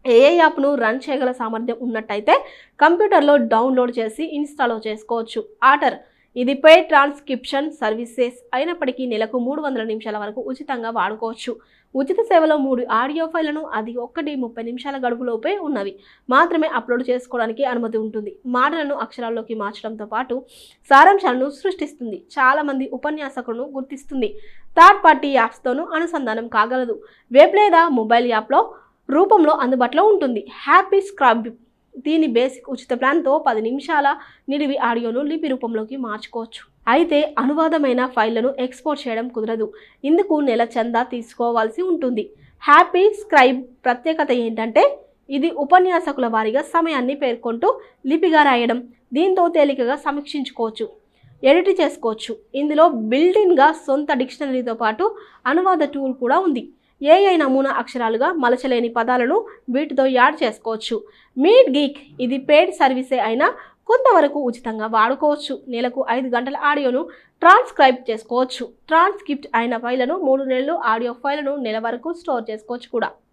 AI యాప్ను run చేయగల సామర్థ్యం ఉన్నట్టయితే కంప్యూటర్లో డౌన్లోడ్ చేసి ఇన్స్టాల్ చేసుకోవచ్చు. ఆటర్ ఇది పెయిడ్ ట్రాన్స్క్రిప్షన్ సర్వీసెస్ అయినప్పటికీ నెలకు 300 నిమిషాల వరకు ఉచితంగా వాడుకోవచ్చు. ఉచిత సేవలో 3 ఆడియో ఫైళ్లను అది 30 నిమిషాల గడువులోపే ఉన్నవి మాత్రమే అప్లోడ్ చేసుకోవడానికి అనుమతి ఉంటుంది. మాటలను అక్షరాల్లోకి మార్చడంతో పాటు సారాంశాలను సృష్టిస్తుంది. చాలా మంది ఉపన్యాసకులను గుర్తిస్తుంది. థర్డ్ పార్టీ యాప్స్తోనూ అనుసంధానం కాగలదు. వెబ్ లేదా మొబైల్ యాప్లో రూపంలో అందుబాటులో ఉంటుంది. హ్యాపీ స్క్రబ్ దీని బేసిక్ ఉచిత ప్లాన్తో 10 నిమిషాల నిడివి ఆడియోను లిపి రూపంలోకి మార్చుకోవచ్చు. అయితే అనువాదమైన ఫైళ్లను ఎక్స్పోర్ట్ చేయడం కుదరదు. ఇందుకు నెల చందా తీసుకోవాల్సి ఉంటుంది. హ్యాపీ స్క్రైబ్ ప్రత్యేకత ఏంటంటే ఇది ఉపన్యాసకుల వారీగా సమయాన్ని పేర్కొంటూ లిపిగా రాయడం. దీంతో తేలికగా సమీక్షించుకోవచ్చు, ఎడిట్ చేసుకోవచ్చు. ఇందులో బిల్ట్-ఇన్గా సొంత డిక్షనరీతో పాటు అనువాద టూల్ కూడా ఉంది. ఏఐ నమూనా అక్షరాలుగా మలచలేని పదాలను వీటితో యాడ్ చేసుకోవచ్చు. మీట్ గీక్ ఇది పెయిడ్ సర్వీసే అయినా కొంతవరకు ఉచితంగా వాడుకోవచ్చు. నెలకు 5 గంటల ఆడియోను ట్రాన్స్క్రైబ్ చేసుకోవచ్చు. ట్రాన్స్క్రిప్ట్ అయిన ఫైళ్లను 3 నెలలు, ఆడియో ఫైళ్లను నెల వరకు స్టోర్ చేసుకోవచ్చు కూడా.